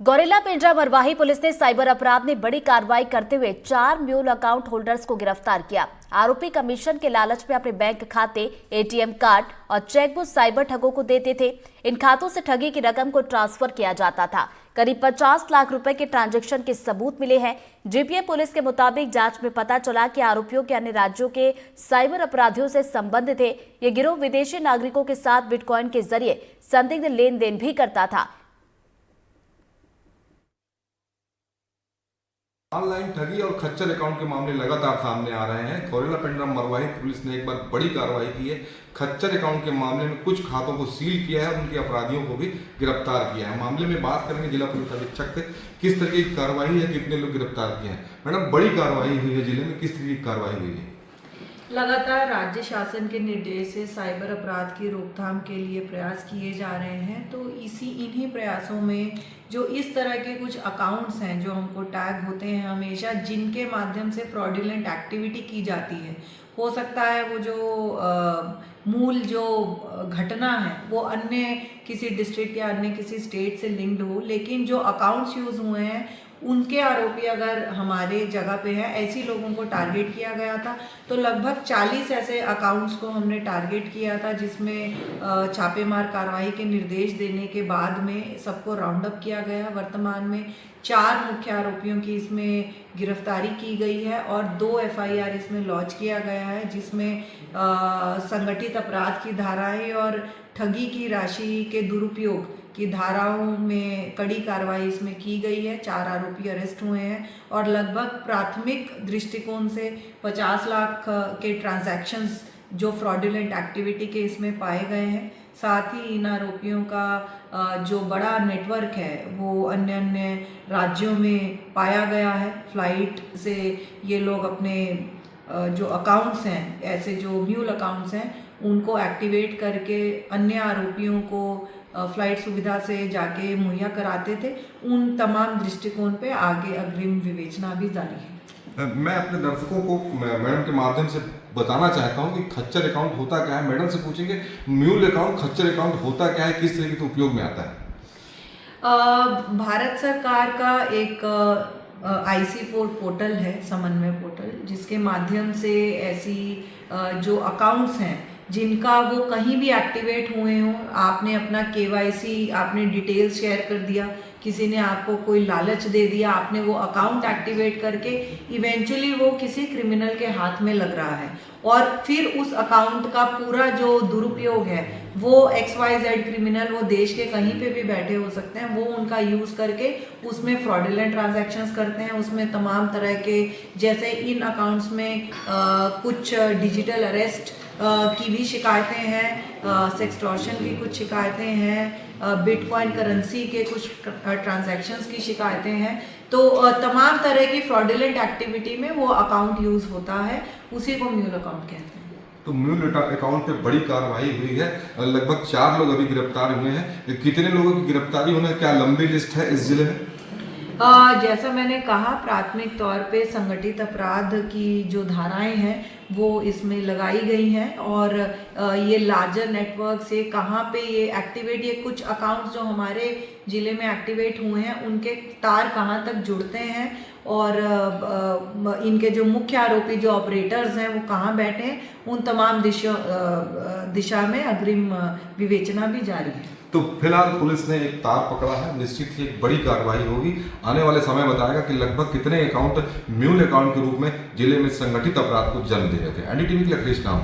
Gaurela Pendra Marwahi police ने cyber अपराध में बड़ी कार्रवाई करते हुए 4 म्यूल अकाउंट होल्डर्स को गिरफ्तार किया। आरोपी कमीशन के लालच में अपने बैंक खाते, एटीएम कार्ड और चेकबुक साइबर ठगों को देते थे। इन खातों से ठगी की रकम को ट्रांसफर किया जाता था। करीब 50 लाख रुपए के ट्रांजैक्शन के सबूत मिले हैं। जीपीएम पुलिस के मुताबिक जांच में पता चला कि आरोपियों के अन्य राज्यों के साइबर अपराधियों से संबंध थे। ये गिरोह विदेशी नागरिकों के साथ बिटकॉइन के जरिए संदिग्ध लेन देन भी करता था। ऑनलाइन ठगी और खच्चर अकाउंट के मामले लगातार सामने आ रहे हैं। गौरेला पेंड्रा मरवाही पुलिस ने एक बार बड़ी कार्रवाई की है। खच्चर अकाउंट के मामले में कुछ खातों को सील किया है और उनके अपराधियों को भी गिरफ्तार किया है। मामले में बात करेंगे जिला पुलिस अधीक्षक से, किस तरह की कार्रवाई है, कितने लोग गिरफ्तार किए हैं। मैडम, बड़ी कार्रवाई हुई है जिले में, किस तरह की कार्रवाई हुई है? लगातार राज्य शासन के निर्देश से साइबर अपराध की रोकथाम के लिए प्रयास किए जा रहे हैं। तो इन्हीं प्रयासों में जो इस तरह के कुछ अकाउंट्स हैं जो हमको टैग होते हैं हमेशा, जिनके माध्यम से फ्रॉडुलेंट एक्टिविटी की जाती है, हो सकता है वो जो मूल जो घटना है वो अन्य किसी डिस्ट्रिक्ट या अन्य किसी स्टेट से लिंक्ड हो, लेकिन जो अकाउंट्स यूज़ हुए हैं उनके आरोपी अगर हमारे जगह पे है, ऐसी लोगों को टारगेट किया गया था। तो लगभग 40 ऐसे अकाउंट्स को हमने टारगेट किया था, जिसमें छापेमार कार्रवाई के निर्देश देने के बाद में सबको राउंड अप किया गया। वर्तमान में 4 मुख्य आरोपियों की इसमें गिरफ्तारी की गई है और 2 एफआईआर इसमें लॉन्च किया गया है, जिसमें संगठित अपराध की धाराएं और ठगी की राशि के दुरुपयोग की धाराओं में कड़ी कार्रवाई इसमें की गई है। 4 आरोपी अरेस्ट हुए हैं और लगभग प्राथमिक दृष्टिकोण से 50 लाख के ट्रांजैक्शंस जो फ्रॉडुलेंट एक्टिविटी के इसमें पाए गए हैं। साथ ही इन आरोपियों का जो बड़ा नेटवर्क है वो अन्य राज्यों में पाया गया है। फ्लाइट से ये लोग अपने जो अकाउंट्स हैं, ऐसे जो म्यूल अकाउंट्स हैं, उनको एक्टिवेट करके अन्य आरोपियों को फ्लाइट सुविधा से जाके मुहैया कराते थे। उन तमाम दृष्टिकोण पे आगे अग्रिम विवेचना भी जारी है। मैं अपने दर्शकों को मैडम के माध्यम से बताना चाहता हूं कि खच्चर अकाउंट होता क्या है। मैडम से पूछेंगे, म्यूल अकाउंट, खच्चर अकाउंट होता क्या है, किस तरीके से उपयोग में आता है? भारत सरकार का एक IC4 पोर्टल है, समन्वय पोर्टल, जिसके माध्यम से ऐसी जो अकाउंट्स हैं जिनका वो कहीं भी एक्टिवेट हुए हों, आपने अपना KYC, आपने डिटेल्स शेयर कर दिया, किसी ने आपको कोई लालच दे दिया, आपने वो अकाउंट एक्टिवेट करके इवेंचुअली वो किसी क्रिमिनल के हाथ में लग रहा है और फिर उस अकाउंट का पूरा जो दुरुपयोग है वो XYZ क्रिमिनल, वो देश के कहीं पे भी बैठे हो सकते हैं, वो उनका यूज़ करके उसमें फ्रॉडुलेंट ट्रांजैक्शंस करते हैं। उसमें तमाम तरह के, जैसे इन अकाउंट्स में कुछ डिजिटल अरेस्ट की भी शिकायतें हैं, सेक्सटॉर्शन की कुछ शिकायतें हैं, बिटकॉइन करेंसी के कुछ ट्रांजैक्शंस की शिकायतें हैं। तो तमाम तरह की फ्रॉडुलेंट एक्टिविटी में वो अकाउंट यूज़ होता है, उसी को म्यूल अकाउंट कहते हैं। तो म्यूल अकाउंट पे बड़ी कार्रवाई हुई है, लगभग 4 लोग अभी गिरफ्तार हुए हैं। कितने लोगों की गिरफ्तारी होने, क्या लंबी लिस्ट है इस जिले में? जैसा मैंने कहा, प्राथमिक तौर पे संगठित अपराध की जो धाराएं हैं वो इसमें लगाई गई हैं और ये लार्जर नेटवर्क से कहाँ पे ये एक्टिवेट, ये कुछ अकाउंट्स जो हमारे ज़िले में एक्टिवेट हुए हैं उनके तार कहाँ तक जुड़ते हैं और इनके जो मुख्य आरोपी जो ऑपरेटर्स हैं वो कहाँ बैठे हैं, उन तमाम दिशा में अग्रिम विवेचना भी जारी है। तो फिलहाल पुलिस ने एक तार पकड़ा है, निश्चित ही एक बड़ी कार्रवाई होगी। आने वाले समय बताएगा कि लगभग कितने अकाउंट म्यूल अकाउंट के रूप में जिले में संगठित अपराध को जन्म दे रहे थे। NDTV के लिए कृष्ण नाम